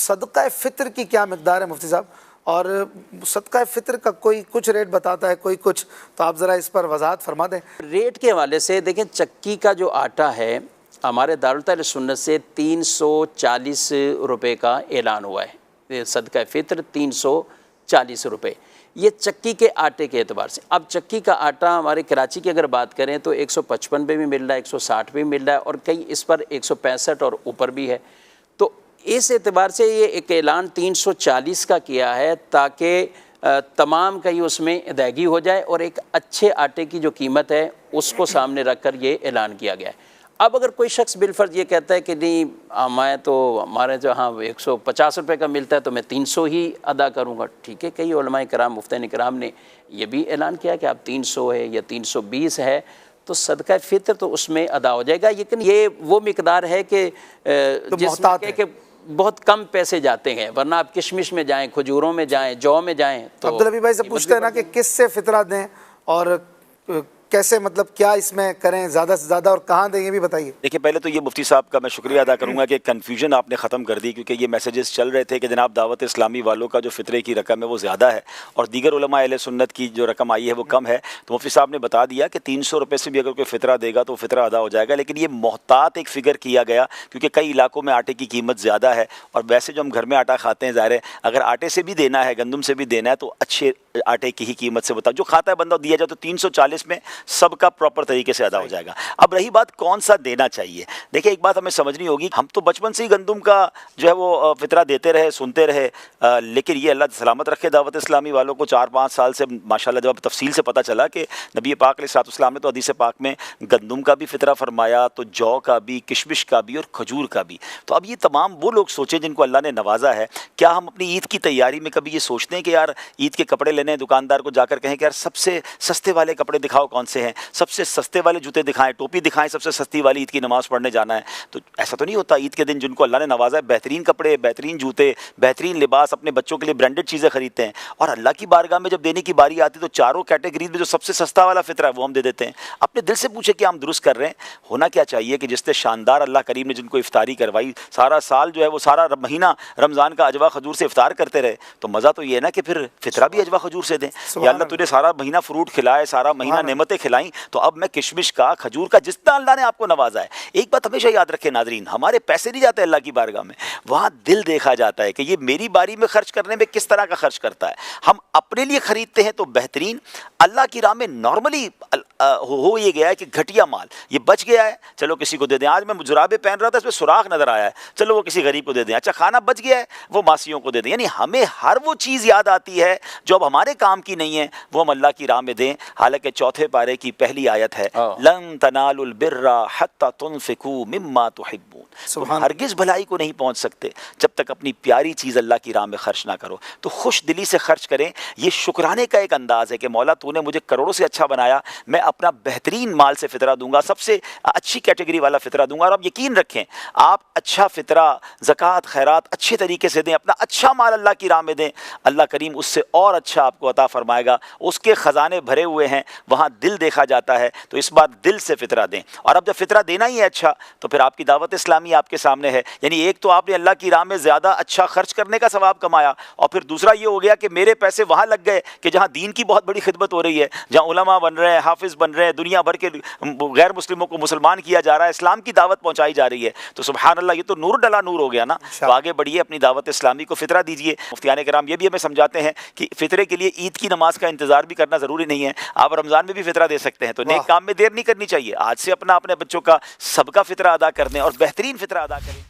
صدقہ فطر کی کیا مقدار ہے مفتی صاحب؟ اور صدقہ فطر کا کوئی کچھ ریٹ بتاتا ہے، کوئی کچھ، تو آپ ذرا اس پر وضاحت فرما دیں۔ ریٹ کے حوالے سے دیکھیں، چکی کا جو آٹا ہے ہمارے دارالتحفیظ سنت سے 340 روپے کا اعلان ہوا ہے، صدقہ فطر 340 روپے، یہ چکی کے آٹے کے اعتبار سے۔ اب چکی کا آٹا ہمارے کراچی کی اگر بات کریں تو 155 پہ بھی مل رہا ہے، 160 پہ بھی مل رہا ہے، اور کئی اس پر 165 اور اوپر بھی ہے۔ تو اس اعتبار سے یہ ایک اعلان 340 کا کیا ہے تاکہ تمام کہیں اس میں ادائیگی ہو جائے، اور ایک اچھے آٹے کی جو قیمت ہے اس کو سامنے رکھ کر یہ اعلان کیا گیا ہے۔ اب اگر کوئی شخص بالفرض یہ کہتا ہے کہ نہیں میں تو ہمارے جہاں 150 روپے کا ملتا ہے تو میں 300 ہی ادا کروں گا، ٹھیک ہے، کئی علماء کرام مفتیان کرام نے یہ بھی اعلان کیا کہ آپ 300 ہے یا 320 ہے تو صدقہ فطر تو اس میں ادا ہو جائے گا، لیکن یہ وہ مقدار ہے کہ جس میں کہ بہت کم پیسے جاتے ہیں، ورنہ آپ کشمش میں جائیں، کھجوروں میں جائیں، جو میں جائیں تو عبدالحبیب بھائی سے پوچھتے ہیں نا کہ کس سے فطرہ دیں اور کیسے، مطلب کیا اس میں کریں زیادہ سے زیادہ، اور کہاں دیں یہ بھی بتائیے۔ دیکھیں، پہلے تو یہ مفتی صاحب کا میں شکریہ ادا کروں گا کہ کنفیوژن آپ نے ختم کر دی، کیونکہ یہ میسیجز چل رہے تھے کہ جناب دعوت اسلامی والوں کا جو فطرے کی رقم ہے وہ زیادہ ہے اور دیگر علماء اہل سنت کی جو رقم آئی ہے وہ کم ہے، تو مفتی صاحب نے بتا دیا کہ 300 روپے سے بھی اگر کوئی فطرہ دے گا تو فطرہ ادا ہو جائے گا، لیکن یہ محتاط ایک فگر کیا گیا کیونکہ کئی علاقوں میں آٹے کی قیمت زیادہ ہے، اور ویسے جو ہم گھر میں آٹا کھاتے ہیں ظاہر ہے اگر آٹے سے بھی دینا ہے، گندم سے بھی دینا ہے تو اچھے آٹے کی ہی قیمت سے بتا جو کھاتا ہے بندہ دیا جائے، تو 340 میں سب کا پراپر طریقے سے ادا ہو جائے گا۔ اب رہی بات کون سا دینا چاہیے، دیکھیں ایک بات ہمیں سمجھنی ہوگی، ہم تو بچپن سے ہی گندم کا جو ہے وہ فطرہ دیتے رہے، سنتے رہے، لیکن یہ اللہ سلامت رکھے دعوت اسلامی والوں کو 4-5 سال سے ماشاءاللہ جب تفصیل سے پتہ چلا کہ نبی پاک علیہ الصلوۃ والسلام نے تو حدیث پاک میں گندم کا بھی فطرہ فرمایا، تو جو کا بھی، کشمش کا بھی اور کھجور کا بھی۔ تو اب یہ تمام وہ لوگ سوچیں جن کو اللہ نے نوازا ہے، کیا ہم اپنی عید کی تیاری میں کبھی یہ سوچتے ہیں کہ یار عید کے کپڑے لینے دکاندار کو جا کر کہیں کہ یار سب سے سستے والے کپڑے دکھاؤ کون سے ہیں، سب سے سستے والے جوتے دکھائیں، ٹوپی دکھائیں، سب سے سستی والی عید کی نماز پڑھنے جانا ہے؟ تو ایسا تو نہیں ہوتا۔ عید کے دن جن کو اللہ نے نوازا ہے بہترین کپڑے، بہترین جوتے، بہترین لباس، اپنے بچوں کے لیے برانڈڈ چیزیں خریدتے ہیں، اور اللہ کی بارگاہ میں جب دینے کی باری آتی ہے تو چاروں کیٹیگریز میں جو سب سے سستا والا فطرہ ہے وہ ہم دے دیتے ہیں۔ اپنے دل سے پوچھے کہ ہم درست کر رہے ہیں؟ ہونا کیا چاہیے کہ جس سے شاندار اللہ کریم نے جن کو افطاری کروائی، سارا سال جو ہے وہ سارا مہینہ رمضان کا اجوا کھجور سے افطار کرتے رہے، تو مزہ تو یہ ہے نا کہ پھر فطرہ بھی اجوا کھجور سے دیں۔ یا اللہ تجھے سارا مہینہ فروٹ کھلائے، سارا مہینہ نعمتیں کھلائیں، تو اب میں کشمش کا، کھجور کا، جتنا اللہ نے آپ کو نوازا ہے۔ ایک بات ہمیشہ یاد رکھیں ناظرین، ہمارے پیسے نہیں جاتے اللہ کی بارگاہ میں، وہاں دل دیکھا جاتا ہے کہ یہ میری باری میں خرچ کرنے میں کس طرح کا خرچ کرتا ہے۔ ہم اپنے لیے خریدتے ہیں تو بہترین، اللہ کی راہ میں نارملی ہو یہ گیا ہے کہ گھٹیا مال یہ بچ گیا ہے، چلو کسی کو دے دیں۔ آج میں جرابے پہن رہا تھا، اس میں سوراخ نظر آیا ہے، چلو وہ کسی غریب کو دے دیں۔ اچھا کھانا بچ گیا ہے، وہ ماسیوں کو دے دیں۔ یعنی ہمیں ہر وہ چیز یاد آتی ہے جو اب ہمارے کام کی نہیں ہے، وہ ہم اللہ کی راہ میں دیں۔ حالانکہ 4 پارے کی پہلی آیت ہے لن تنالوا البر حتی تنفقوا مما تحبون، تم ہرگز بھلائی کو نہیں پہنچ سکتے جب تک اپنی پیاری چیز اللہ کی راہ میں خرچ نہ کرو۔ تو خوش دلی سے خرچ کریں، یہ شکرانے کا ایک انداز ہے کہ مولا تو نے مجھے کروڑوں سے اچھا بنایا، میں اپنا بہترین مال سے فطرہ دوں گا، سب سے اچھی کیٹیگری والا فطرہ دوں گا۔ اور آپ یقین رکھیں، آپ اچھا فطرہ، زکوٰۃ، خیرات اچھے طریقے سے دیں، اپنا اچھا مال اللہ کی راہ میں دیں، اللہ کریم اس سے اور اچھا آپ کو عطا فرمائے گا۔ اس کے خزانے بھرے ہوئے ہیں، وہاں دل دیکھا جاتا ہے، تو اس بار دل سے فطرہ دیں۔ اور اب جب فطرہ دینا ہی ہے اچھا، تو پھر آپ کی دعوت اسلامی آپ کے سامنے ہے، یعنی ایک تو آپ نے اللہ کی راہ میں زیادہ اچھا خرچ کرنے کا ثواب کمایا، اور پھر دوسرا یہ ہو گیا کہ میرے پیسے وہاں لگ گئے کہ جہاں دین کی بہت بڑی خدمت ہو رہی ہے، جہاں علماء بن رہے ہیں، حافظ بن رہے ہیں، دنیا بھر کے غیر مسلموں کو مسلمان کیا جا رہا ہے، اسلام کی دعوت پہنچائی جا رہی ہے۔ تو سبحان اللہ، یہ تو نور ڈلا نور ہو گیا نا۔ تو آگے بڑھیے، اپنی دعوت اسلامی کو فطرہ دیجیے۔ مفتیان کرام یہ بھی ہمیں سمجھاتے ہیں کہ فطرے کے لیے عید کی نماز کا انتظار بھی کرنا ضروری نہیں ہے، آپ رمضان میں بھی فطرہ دے سکتے ہیں۔ تو نیک کام میں دیر نہیں کرنی چاہیے، آج سے اپنے بچوں کا سب کا فطرہ ادا کر دیں اور بہترین فطرہ ادا کریں۔